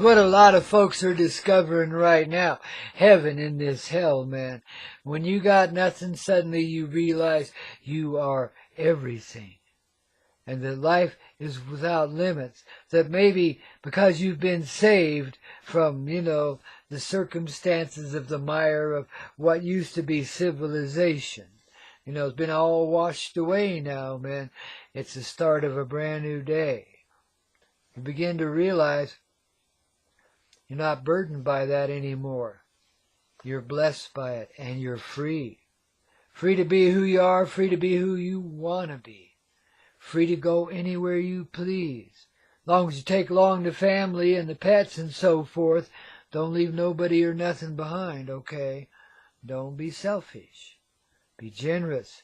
what a lot of folks are discovering right now. Heaven in this hell, man. When you got nothing, suddenly you realize you are everything. And that life is without limits. That maybe because you've been saved from, the circumstances of the mire of what used to be civilization. It's been all washed away now, man. It's the start of a brand new day. You begin to realize you're not burdened by that anymore. You're blessed by it, and you're free. Free to be who you are, free to be who you want to be. Free to go anywhere you please. Long as you take along the family and the pets and so forth, don't leave nobody or nothing behind, okay? Don't be selfish. Be generous.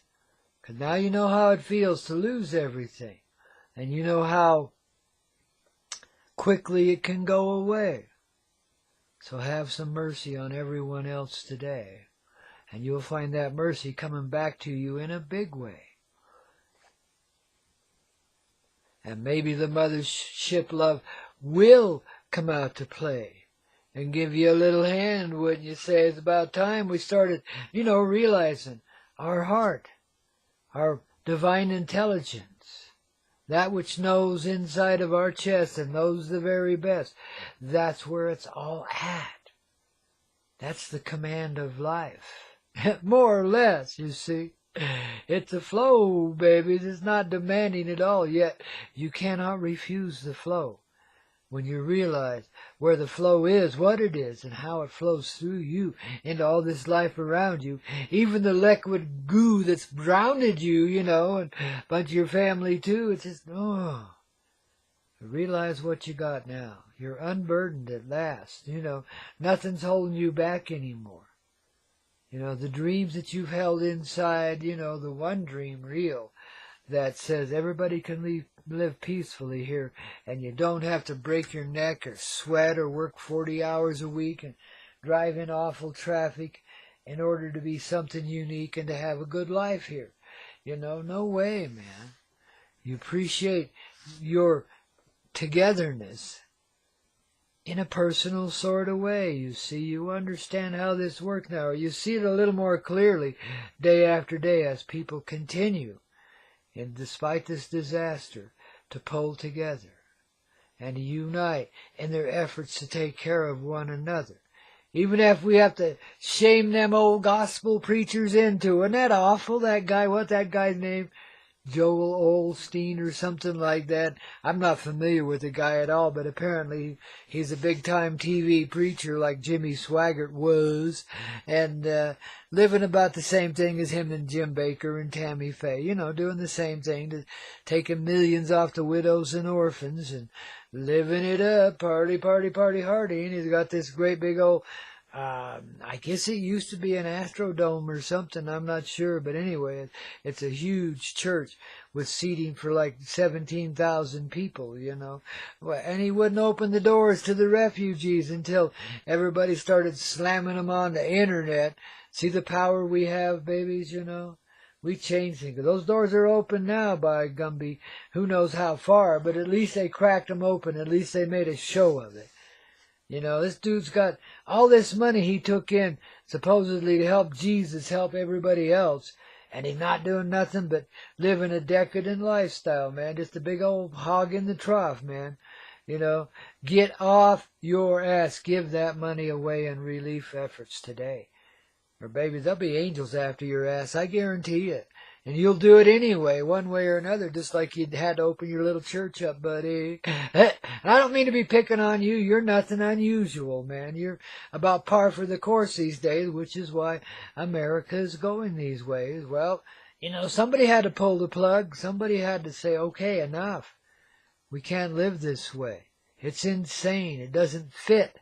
'Cause now you know how it feels to lose everything. And you know how quickly it can go away. So have some mercy on everyone else today. And you'll find that mercy coming back to you in a big way. And maybe the mothership love will come out to play and give you a little hand, wouldn't you say? It's about time we started, realizing our heart, our divine intelligence, that which knows inside of our chest and knows the very best. That's where it's all at. That's the command of life. More or less, you see. It's a flow, babies. It's not demanding at all, yet you cannot refuse the flow. When you realize where the flow is, what it is, and how it flows through you into all this life around you, even the liquid goo that's drowned you, and a bunch of your family too, it's just, realize what you got now. You're unburdened at last, nothing's holding you back anymore. The dreams that you've held inside, the one dream real that says everybody can live peacefully here and you don't have to break your neck or sweat or work 40 hours a week and drive in awful traffic in order to be something unique and to have a good life here. No way, man. You appreciate your togetherness in a personal sort of way. You see, you understand how this works now, or you see it a little more clearly day after day as people continue, and despite this disaster, to pull together and to unite in their efforts to take care of one another. Even if we have to shame them old gospel preachers into, isn't that awful? That guy, what's that guy's name? Joel Osteen or something like that. I'm not familiar with the guy at all, but apparently he's a big-time TV preacher like Jimmy Swaggart was, and living about the same thing as him and Jim Bakker and Tammy Faye, doing the same thing, taking millions off the widows and orphans and living it up, party, party, party, hardy, and he's got this great big old I guess it used to be an Astrodome or something, I'm not sure, but anyway, it's a huge church with seating for like 17,000 people, and he wouldn't open the doors to the refugees until everybody started slamming them on the internet. See the power we have, babies, We changed things. Those doors are open now, by Gumby, who knows how far, but at least they cracked them open, at least they made a show of it. This dude's got all this money he took in supposedly to help Jesus help everybody else, and he's not doing nothing but living a decadent lifestyle, man. Just a big old hog in the trough, man. Get off your ass. Give that money away in relief efforts today. Or, baby, there'll be angels after your ass, I guarantee it. And you'll do it anyway, one way or another, just like you had to open your little church up, buddy. And I don't mean to be picking on you. You're nothing unusual, man. You're about par for the course these days, which is why America is going these ways. Well, somebody had to pull the plug. Somebody had to say, okay, enough. We can't live this way. It's insane. It doesn't fit.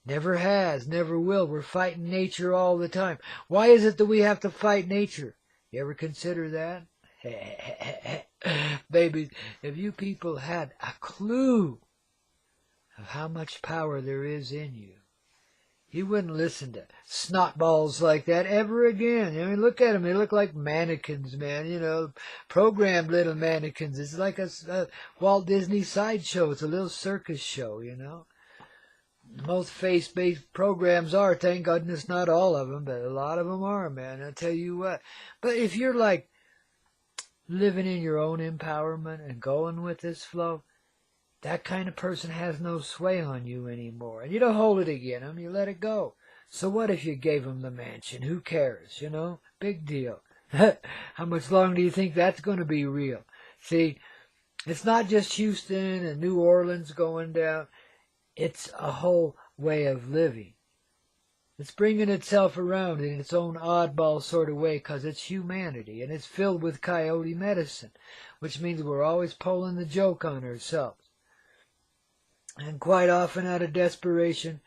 Never has, never will. We're fighting nature all the time. Why is it that we have to fight nature? You ever consider that? Baby, if you people had a clue of how much power there is in you, you wouldn't listen to snotballs like that ever again. Look at them. They look like mannequins, man. Programmed little mannequins. It's like a Walt Disney sideshow. It's a little circus show, most faith-based programs are, thank goodness not all of them, but a lot of them are, man. I'll tell you what. But if you're like living in your own empowerment and going with this flow, that kind of person has no sway on you anymore. And you don't hold it against them, you let it go. So what if you gave them the mansion? Who cares, you know? Big deal. How much longer do you think that's going to be real? See, it's not just Houston and New Orleans going down. It's a whole way of living. It's bringing itself around in its own oddball sort of way because it's humanity, and it's filled with coyote medicine, which means we're always pulling the joke on ourselves. And quite often out of desperation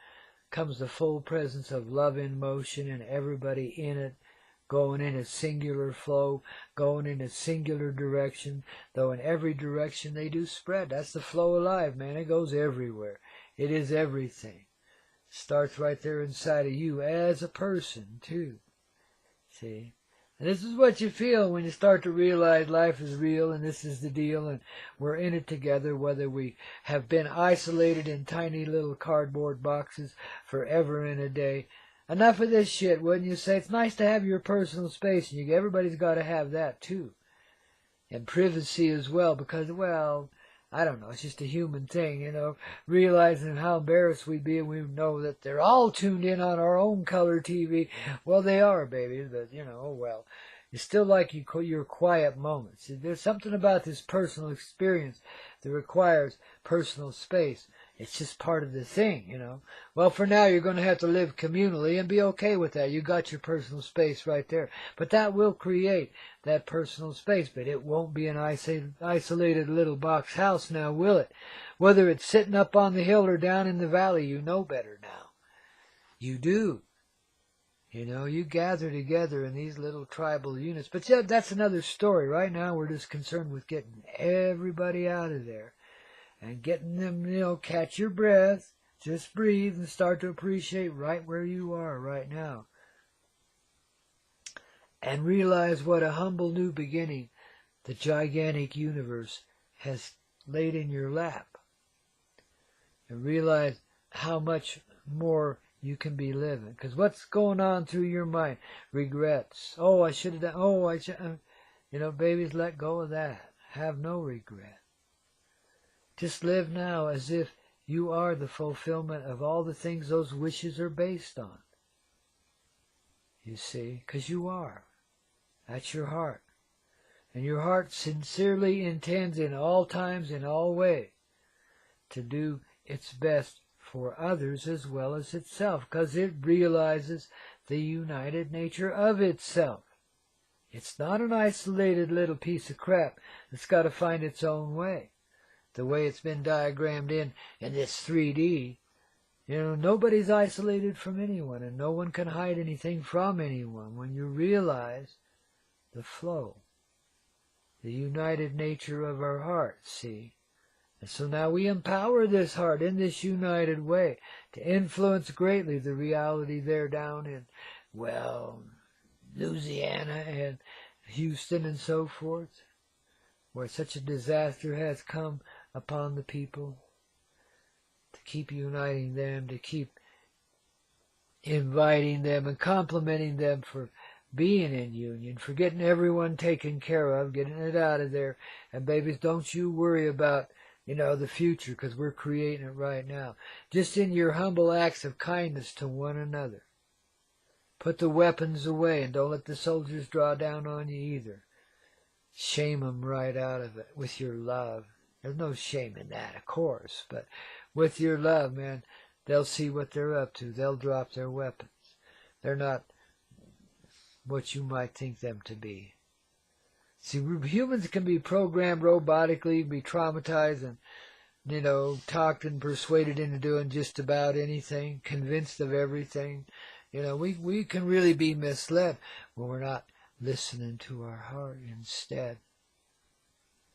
comes the full presence of love in motion and everybody in it, going in a singular flow, going in a singular direction, though in every direction they do spread. That's the flow of life, man. It goes everywhere. It is everything. It starts right there inside of you as a person, too. See? And this is what you feel when you start to realize life is real and this is the deal and we're in it together, whether we have been isolated in tiny little cardboard boxes forever and a day. Enough of this shit, wouldn't you say? It's nice to have your personal space, and everybody's got to have that, too. And privacy as well, because, well, I don't know, it's just a human thing, you know, realizing how embarrassed we'd be, and we know that they're all tuned in on our own color TV. Well, they are, baby, but, you know, oh well. It's still like your quiet moments. There's something about this personal experience that requires personal space. It's just part of the thing, you know. Well, for now, you're going to have to live communally and be okay with that. You got your personal space right there. But that will create that personal space. But it won't be an isolated little box house now, will it? Whether it's sitting up on the hill or down in the valley, you know better now. You do. You know, you gather together in these little tribal units. But yeah, that's another story. Right now, we're just concerned with getting everybody out of there. And getting them, you know, catch your breath, just breathe and start to appreciate right where you are right now. And realize what a humble new beginning the gigantic universe has laid in your lap. And realize how much more you can be living. Because what's going on through your mind? Regrets. Oh, I should have done, oh, I should, you know, babies, let go of that. Have no regret. Just live now as if you are the fulfillment of all the things those wishes are based on. You see, because you are. That's your heart. And your heart sincerely intends in all times, in all ways, to do its best for others as well as itself, because it realizes the united nature of itself. It's not an isolated little piece of crap that's got to find its own way. The way it's been diagrammed in this 3D, you know, nobody's isolated from anyone, and no one can hide anything from anyone when you realize the flow, the united nature of our heart, see? And so now we empower this heart in this united way to influence greatly the reality there down in, well, Louisiana and Houston and so forth, where such a disaster has come upon the people, to keep uniting them, to keep inviting them and complimenting them for being in union, for getting everyone taken care of, getting it out of there. And babies, don't you worry about, you know, the future, because we're creating it right now. Just in your humble acts of kindness to one another. Put the weapons away and don't let the soldiers draw down on you either. Shame them right out of it with your love. There's no shame in that, of course, but with your love, man, they'll see what they're up to. They'll drop their weapons. They're not what you might think them to be. See, humans can be programmed robotically, be traumatized and, you know, talked and persuaded into doing just about anything, convinced of everything. You know, we can really be misled when we're not listening to our heart instead.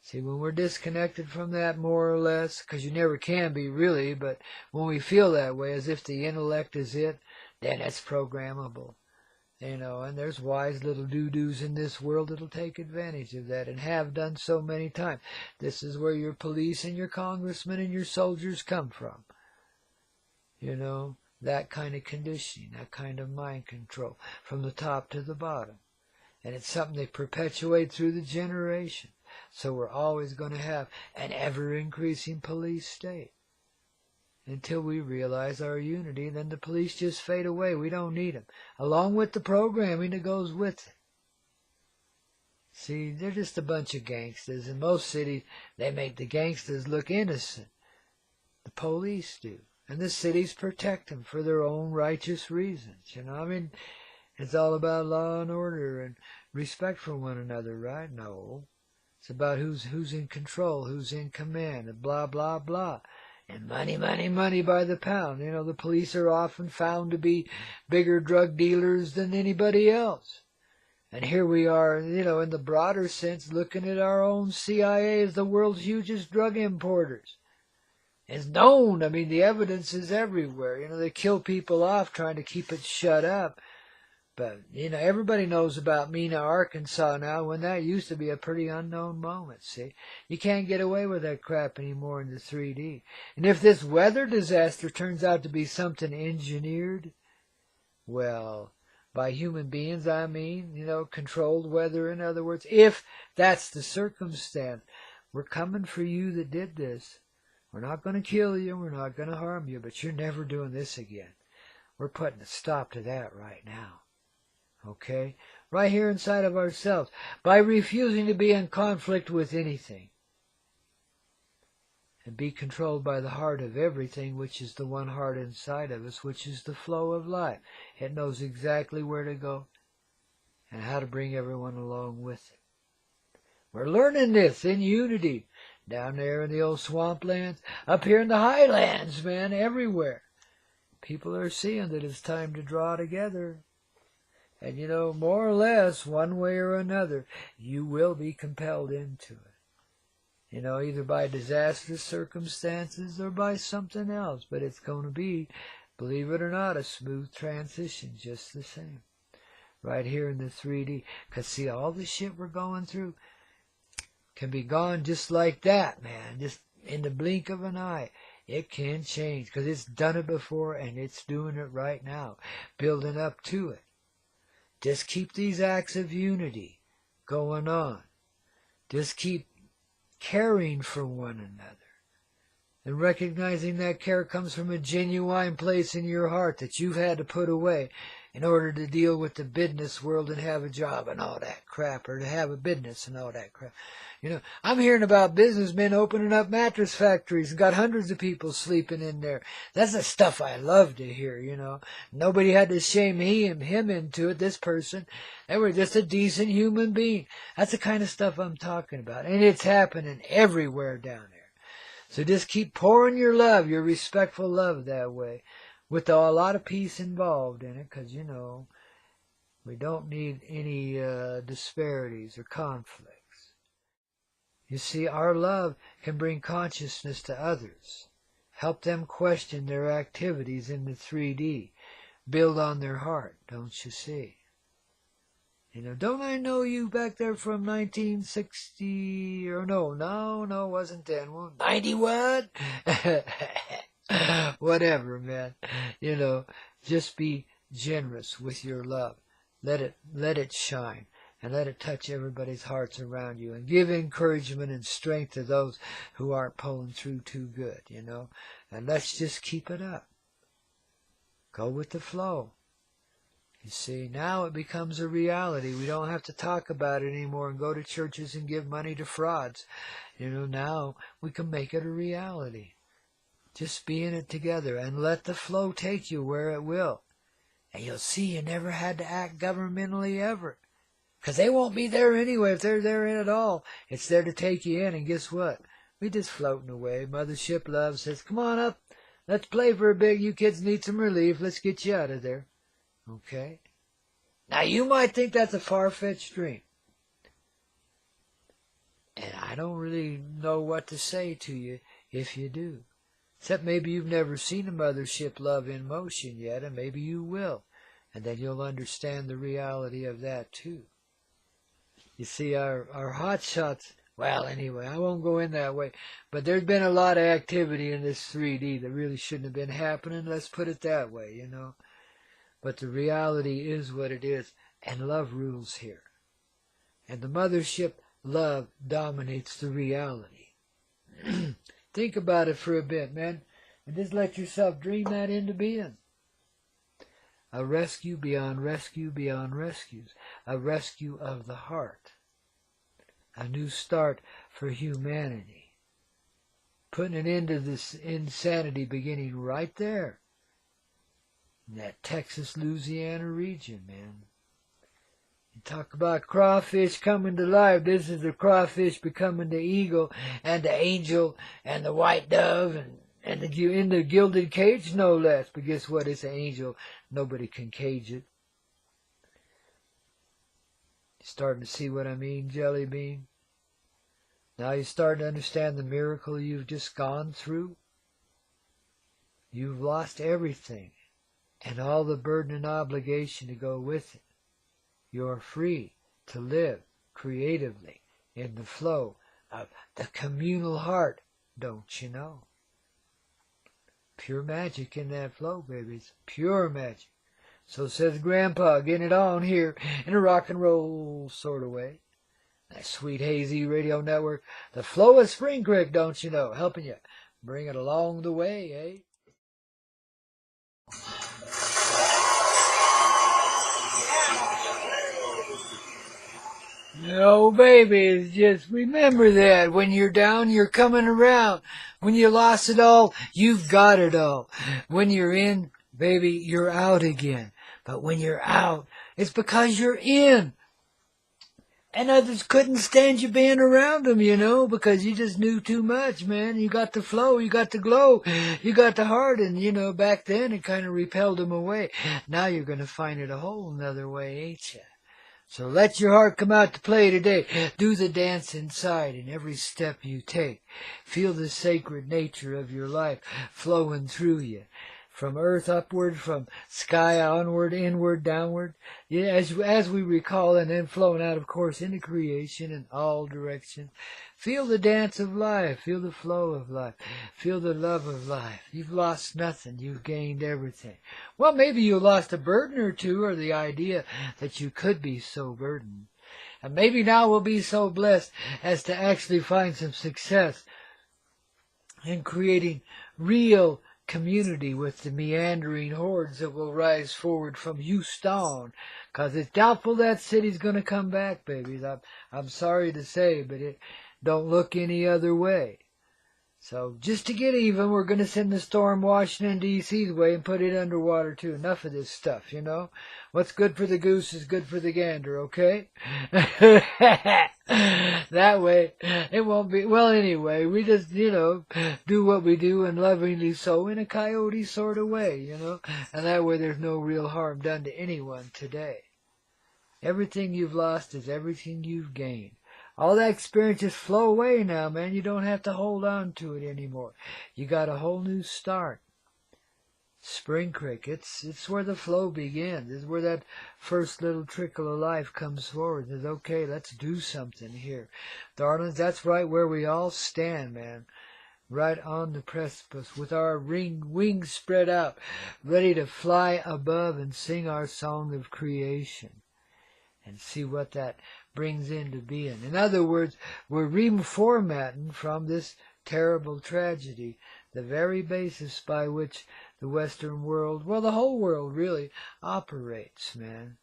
See, when we're disconnected from that more or less, because you never can be really, but when we feel that way, as if the intellect is it, then it's programmable. You know, and there's wise little doo-doos in this world that'll take advantage of that and have done so many times. This is where your police and your congressmen and your soldiers come from. You know, that kind of conditioning, that kind of mind control from the top to the bottom. And it's something they perpetuate through the generation. So we're always going to have an ever-increasing police state. Until we realize our unity, then the police just fade away. We don't need them. Along with the programming that goes with it. See, they're just a bunch of gangsters. In most cities, they make the gangsters look innocent. The police do. And the cities protect them for their own righteous reasons. You know, I mean, it's all about law and order and respect for one another, right? No. It's about who's in control, who's in command, and blah, blah, blah. And money, money, money by the pound. You know, the police are often found to be bigger drug dealers than anybody else. And here we are, you know, in the broader sense, looking at our own CIA as the world's hugest drug importers. It's known. I mean, the evidence is everywhere. You know, they kill people off trying to keep it shut up. But, you know, everybody knows about Mena, Arkansas now, when that used to be a pretty unknown moment, see? You can't get away with that crap anymore in the 3D. And if this weather disaster turns out to be something engineered, well, by human beings, I mean, you know, controlled weather, in other words, if that's the circumstance, we're coming for you that did this. We're not going to kill you, we're not going to harm you, but you're never doing this again. We're putting a stop to that right now. Okay? Right here inside of ourselves. By refusing to be in conflict with anything. And be controlled by the heart of everything, which is the one heart inside of us, which is the flow of life. It knows exactly where to go and how to bring everyone along with it. We're learning this in unity. Down there in the old swamplands, up here in the highlands, man, everywhere. People are seeing that it's time to draw together. And, you know, more or less, one way or another, you will be compelled into it. You know, either by disastrous circumstances or by something else. But it's going to be, believe it or not, a smooth transition just the same. Right here in the 3D. Because, see, all the shit we're going through can be gone just like that, man. Just in the blink of an eye. It can change. Because it's done it before and it's doing it right now. Building up to it. Just keep these acts of unity going on. Just keep caring for one another. And recognizing that care comes from a genuine place in your heart that you've had to put away in order to deal with the business world and have a job and all that crap, or to have a business and all that crap. You know, I'm hearing about businessmen opening up mattress factories and got hundreds of people sleeping in there. That's the stuff I love to hear, you know. Nobody had to shame him into it, this person. They were just a decent human being. That's the kind of stuff I'm talking about. And it's happening everywhere down there. So just keep pouring your love, your respectful love that way, with a lot of peace involved in it, because, you know, we don't need any disparities or conflicts. You see, our love can bring consciousness to others, help them question their activities in the 3D, build on their heart, don't you see? You know, don't I know you back there from 1960, or no, wasn't then. Well, 90 what? Whatever, man. You know, just be generous with your love. Let it shine. And let it touch everybody's hearts around you. And give encouragement and strength to those who aren't pulling through too good, you know. And let's just keep it up. Go with the flow. You see, now it becomes a reality. We don't have to talk about it anymore and go to churches and give money to frauds. You know, now we can make it a reality. Just be in it together and let the flow take you where it will. And you'll see you never had to act governmentally ever. Because they won't be there anyway if they're there in at all. It's there to take you in, and guess what? We're just floating away. Mothership Love says, come on up. Let's play for a bit. You kids need some relief. Let's get you out of there. Okay? Now, you might think that's a far-fetched dream. And I don't really know what to say to you if you do. Except maybe you've never seen a Mothership Love in motion yet, and maybe you will. And then you'll understand the reality of that, too. You see, our hotshots Well, anyway, I won't go in that way. But there's been a lot of activity in this 3D that really shouldn't have been happening. Let's put it that way, you know. But the reality is what it is, and love rules here. And the mothership, love, dominates the reality. Think about it for a bit, man, and just let yourself dream that into being. A rescue beyond rescue beyond rescues. A rescue of the heart. A new start for humanity. Putting an end to this insanity beginning right there. In that Texas, Louisiana region, man. You talk about crawfish coming to life. This is the crawfish becoming the eagle and the angel and the white dove and in the gilded cage, no less. But guess what? It's an angel. Nobody can cage it. You starting to see what I mean, Jelly Bean? Now you starting to understand the miracle you've just gone through? You've lost everything and all the burden and obligation to go with it. You're free to live creatively in the flow of the communal heart, don't you know? Pure magic in that flow, babies. Pure magic. So says Grandpa, getting it on here in a rock and roll sort of way. That sweet hazy radio network, the flow of Spring Creek, don't you know? Helping you bring it along the way, eh? No, baby, it's just remember that. When you're down, you're coming around. When you lost it all, you've got it all. When you're in, baby, you're out again. But when you're out, it's because you're in. And others couldn't stand you being around them, you know, because you just knew too much, man. You got the flow, you got the glow, you got the heart, and, you know, back then it kind of repelled them away. Now you're going to find it a whole nother way, ain't you? So let your heart come out to play today. Do the dance inside in every step you take. Feel the sacred nature of your life flowing through you. From earth upward, from sky onward, inward, downward. Yeah, as we recall, and then flowing out, of course, into creation in all directions. Feel the dance of life. Feel the flow of life. Feel the love of life. You've lost nothing. You've gained everything. Well, maybe you lost a burden or two, or the idea that you could be so burdened. And maybe now we'll be so blessed as to actually find some success in creating real community with the meandering hordes that will rise forward from Houston, because it's doubtful that city's going to come back, babies. I'm sorry to say, but it don't look any other way. So just to get even, we're going to send the storm Washington, D.C.'s way and put it underwater, too. Enough of this stuff, you know. What's good for the goose is good for the gander, okay? That way, it won't be... Well, anyway, we just, you know, do what we do and lovingly so in a coyote sort of way, you know. And that way there's no real harm done to anyone today. Everything you've lost is everything you've gained. All that experience just flow away now, man. You don't have to hold on to it anymore. You got a whole new start. Spring Creek, it's where the flow begins. It's where that first little trickle of life comes forward. It's okay, let's do something here. Darlings, that's right where we all stand, man. Right on the precipice with our wings spread out, ready to fly above and sing our song of creation. And see what that brings into being. In other words, we're reformatting from this terrible tragedy the very basis by which the Western world, well, the whole world really, operates, man.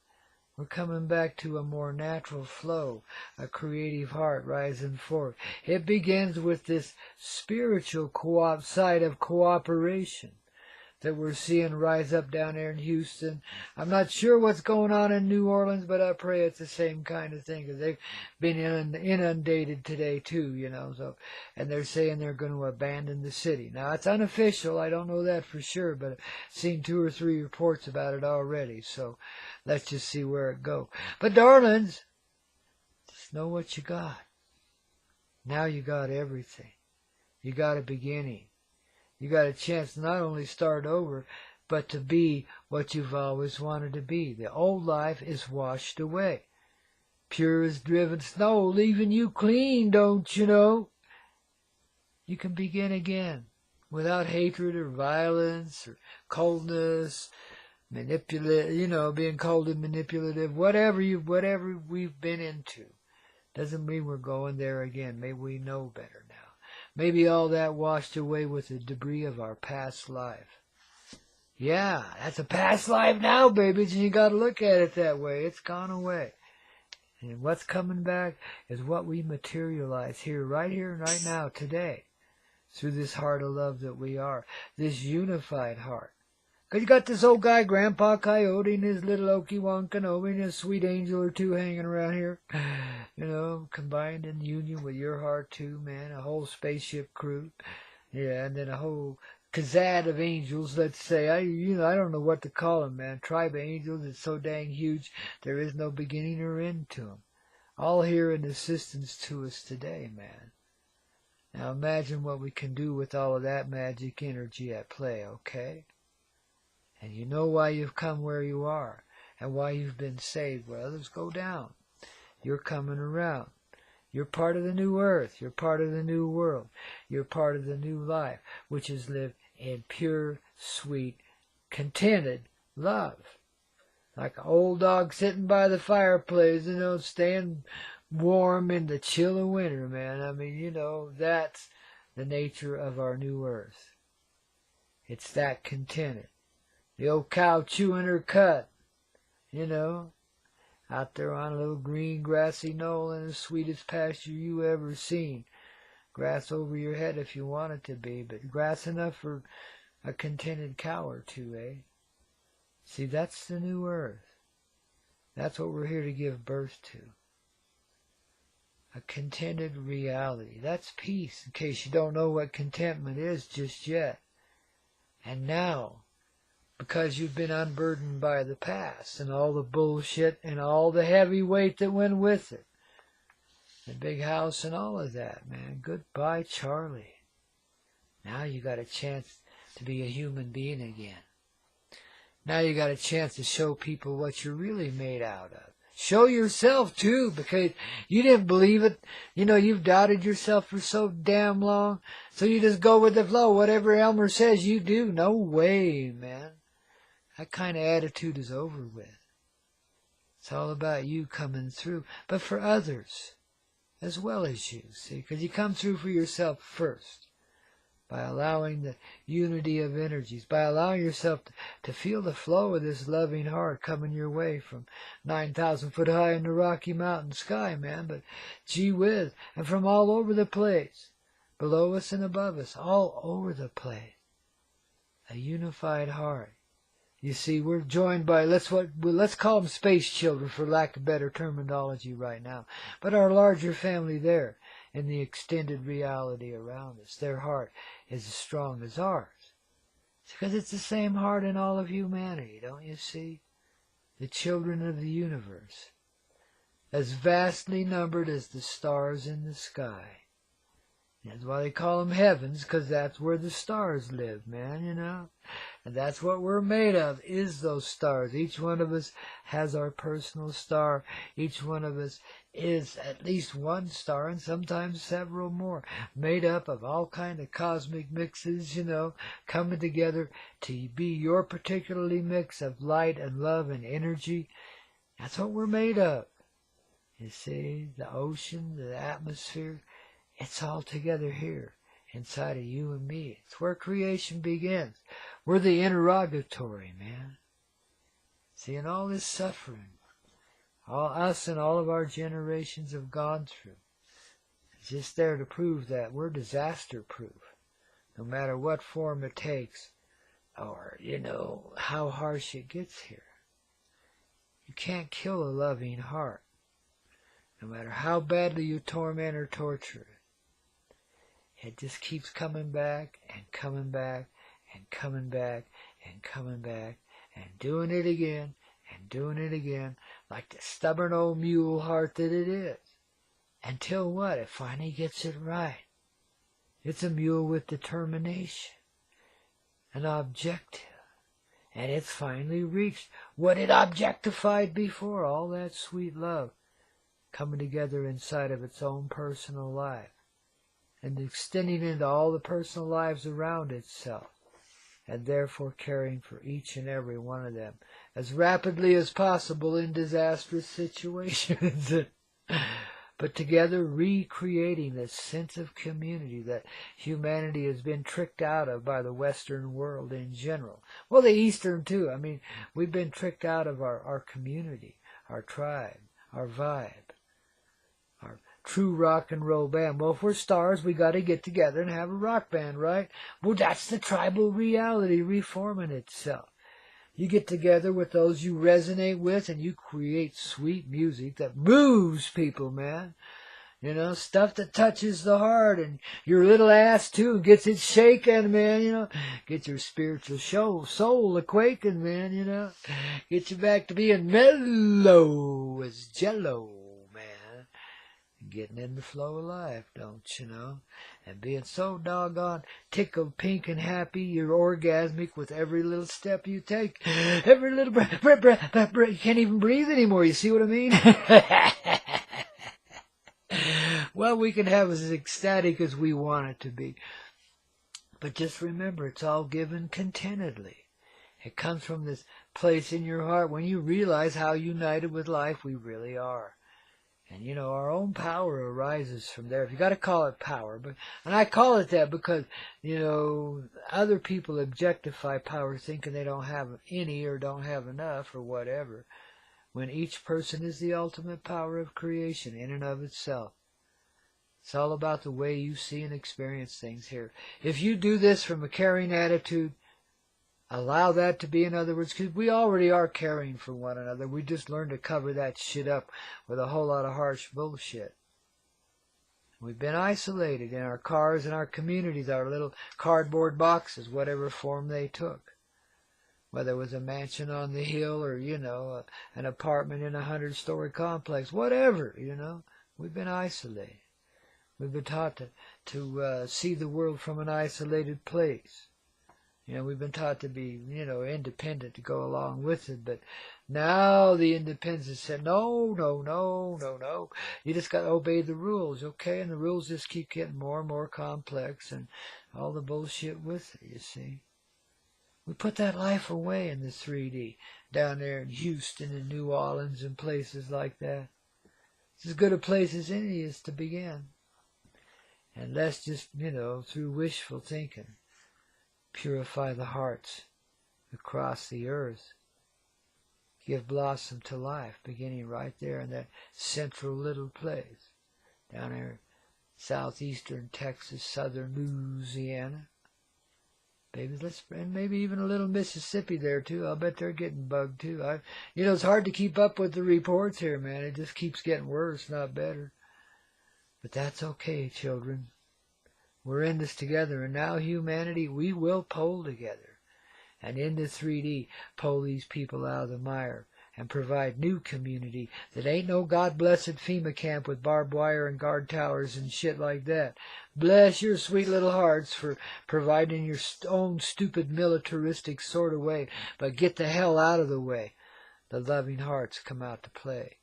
We're coming back to a more natural flow, a creative heart rising forth. It begins with this spiritual side of cooperation that we're seeing rise up down there in Houston. I'm not sure what's going on in New Orleans, but I pray it's the same kind of thing, because they've been inundated today too, you know. So, and they're saying they're going to abandon the city. Now, it's unofficial. I don't know that for sure, but I've seen 2 or 3 reports about it already. So let's just see where it goes. But darlings, just know what you got. Now you got everything. You got a beginning. You got a chance to not only start over, but to be what you've always wanted to be. The old life is washed away. pure as driven snow, leaving you clean, don't you know? You can begin again without hatred or violence or coldness, manipulative, being cold and manipulative, whatever we've been into. Doesn't mean we're going there again. Maybe we know better now. Maybe all that washed away with the debris of our past life. Yeah, that's a past life now, baby, and you gotta look at it that way. It's gone away. And what's coming back is what we materialize right here, right now, today, through this heart of love that we are, this unified heart. Because you got this old guy, Grandpa Coyote, and his little Okie-Wonka-Nobi, and his sweet angel or two hanging around here, combined in union with your heart too, man, a whole spaceship crew. Yeah, and then a whole kazad of angels, let's say. I don't know what to call them, man. Tribe of angels is so dang huge, there is no beginning or end to them. All here in assistance to us today, man. Now imagine what we can do with all of that magic energy at play, okay? And you know why you've come where you are and why you've been saved where others go down. You're coming around. You're part of the new earth. You're part of the new world. You're part of the new life, which is lived in pure, sweet, contented love. Like an old dog sitting by the fireplace, staying warm in the chill of winter, man. I mean, that's the nature of our new earth. It's that contented. The old cow chewing her cud, out there on a little green grassy knoll in the sweetest pasture you ever seen. Grass over your head if you want it to be, but grass enough for a contented cow or two, eh? See, that's the new earth. That's what we're here to give birth to. A contented reality. That's peace, in case you don't know what contentment is just yet. And now, because you've been unburdened by the past and all the bullshit and all the heavy weight that went with it. The big house and all of that, man. Goodbye, Charlie. Now you got a chance to be a human being again. Now you got a chance to show people what you're really made out of. Show yourself, too, because you didn't believe it. You've doubted yourself for so damn long. So you just go with the flow. Whatever Elmer says, you do. No way, man. That kind of attitude is over with. It's all about you coming through, but for others as well as you, see, because you come through for yourself first by allowing the unity of energies, by allowing yourself to feel the flow of this loving heart coming your way from 9,000 foot high in the Rocky Mountain sky, man, but gee whiz, and from all over the place, below us and above us, all over the place, a unified heart. You see, we're joined by, let's call them space children for lack of better terminology right now, but our larger family there in the extended reality around us. Their heart is as strong as ours. It's because it's the same heart in all of humanity, don't you see? The children of the universe, as vastly numbered as the stars in the sky. That's why they call them heavens, because that's where the stars live, man, And that's what we're made of, is those stars. Each one of us has our personal star. Each one of us is at least one star, and sometimes several more, made up of all kind of cosmic mixes, coming together to be your particularly mix of light and love and energy. That's what we're made of. You see, the ocean, the atmosphere, it's all together here, inside of you and me. It's where creation begins. We're the interrogatory, man. See, and all this suffering, all us and all of our generations have gone through, it's just there to prove that we're disaster-proof, no matter what form it takes, or, how harsh it gets here. You can't kill a loving heart, no matter how badly you torment or torture it. It just keeps coming back and coming back and coming back and coming back and doing it again and doing it again, like the stubborn old mule heart that it is. Until what? It finally gets it right. It's a mule with determination, an objective, and it's finally reached what it objectified before, all that sweet love. coming together inside of its own personal life, and extending into all the personal lives around itself, and therefore caring for each and every one of them as rapidly as possible in disastrous situations. But together recreating this sense of community that humanity has been tricked out of by the Western world in general. Well, the Eastern too. I mean, we've been tricked out of our community, our tribe, our vibe, our true rock and roll band. Well, if we're stars, we got to get together and have a rock band, right? Well, that's the tribal reality reforming itself. You get together with those you resonate with, and you create sweet music that moves people, man. You know, stuff that touches the heart, and your little ass too gets it shaking, man. You know, get your spiritual soul a-quaking, man. You know, get you back to being mellow as jello, man. Getting in the flow of life, don't you know? And being so doggone tickled pink and happy, you're orgasmic with every little step you take. Every little breath. You can't even breathe anymore, you see what I mean? Well, we can have as ecstatic as we want it to be. But just remember, it's all given contentedly. It comes from this place in your heart when you realize how united with life we really are. And, you know, our own power arises from there. If you got to call it power. And I call it that because, you know, other people objectify power thinking they don't have any or don't have enough or whatever, when each person is the ultimate power of creation in and of itself. It's all about the way you see and experience things here. If you do this from a caring attitude, allow that to be, in other words, because we already are caring for one another. We just learned to cover that shit up with a whole lot of harsh bullshit. We've been isolated in our cars and our communities, our little cardboard boxes, whatever form they took. Whether it was a mansion on the hill or, you know, an apartment in a 100-story complex, whatever, you know. We've been isolated. We've been taught to see the world from an isolated place. You know, we've been taught to be, you know, independent to go along with it, but now the independence said, no. You just got to obey the rules, okay? And the rules just keep getting more and more complex and all the bullshit with it, you see. We put that life away in the 3D, down there in Houston and New Orleans and places like that. It's as good a place as any is to begin. And let's just, you know, through wishful thinking, purify the hearts across the earth. Give blossom to life, beginning right there in that central little place. Down there, southeastern Texas, southern Louisiana. Baby, and maybe even a little Mississippi there too. I'll bet they're getting bugged too. You know, it's hard to keep up with the reports here, man. It just keeps getting worse, not better. But that's okay, children. We're in this together, and now humanity, we will pull together. And in the 3D, pull these people out of the mire and provide new community that ain't no God-blessed FEMA camp with barbed wire and guard towers and shit like that. Bless your sweet little hearts for providing your own stupid militaristic sort of way, but get the hell out of the way. The loving hearts come out to play.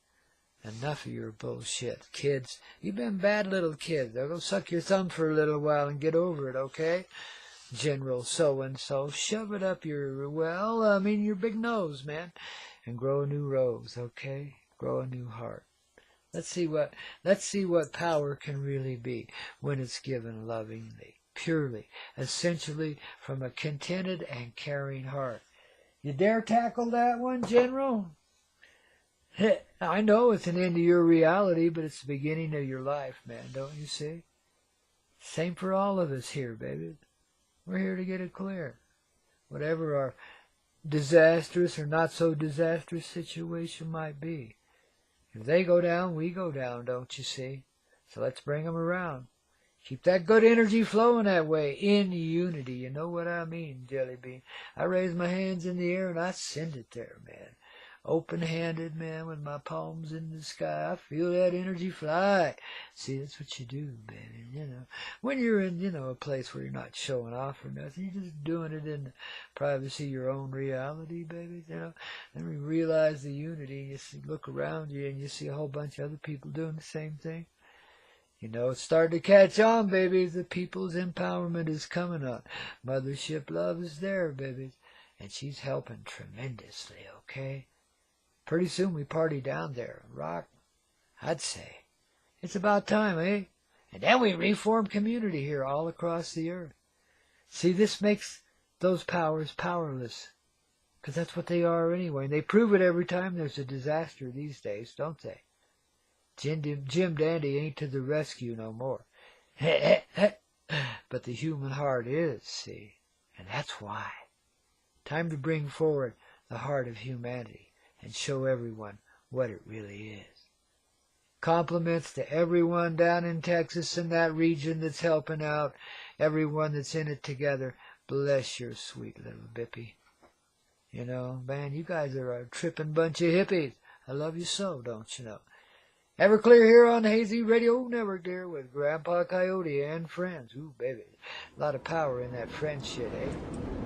Enough of your bullshit, kids. You've been bad little kids. They'll go suck your thumb for a little while and get over it, okay? General so-and-so, shove it up your, your big nose, man, and grow a new rose, okay? Grow a new heart. Let's see what power can really be when it's given lovingly, purely, essentially from a contented and caring heart. You dare tackle that one, General? I know it's an end to your reality, but it's the beginning of your life, man, don't you see? Same for all of us here, baby. We're here to get it clear. Whatever our disastrous or not so disastrous situation might be. If they go down, we go down, don't you see? So let's bring them around. Keep that good energy flowing that way, in unity. You know what I mean, Jelly Bean? I raise my hands in the air and I send it there, man. open-handed, man, with my palms in the sky. I feel that energy fly. See, that's what you do, baby, you know. When you're in, you know, a place where you're not showing off or nothing, you're just doing it in the privacy of your own reality, baby, you know. And you realize the unity. You see, look around you and you see a whole bunch of other people doing the same thing. You know, it's starting to catch on, babies. The people's empowerment is coming up. Mothership love is there, babies. And she's helping tremendously, okay? Pretty soon we party down there and rock, I'd say. It's about time, eh? And then we reform community here all across the earth. See, this makes those powers powerless. Because that's what they are anyway. And they prove it every time there's a disaster these days, don't they? Jim Dandy ain't to the rescue no more. But the human heart is, see? And that's why. Time to bring forward the heart of humanity and show everyone what it really is. Compliments to everyone down in Texas and that region that's helping out, everyone that's in it together. Bless your sweet little bippy. You know, man, you guys are a tripping bunch of hippies. I love you so, don't you know? Everclear here on the Hazy Radio Network there with Grandpa Coyote and friends. Ooh, baby. A lot of power in that friend shit, eh?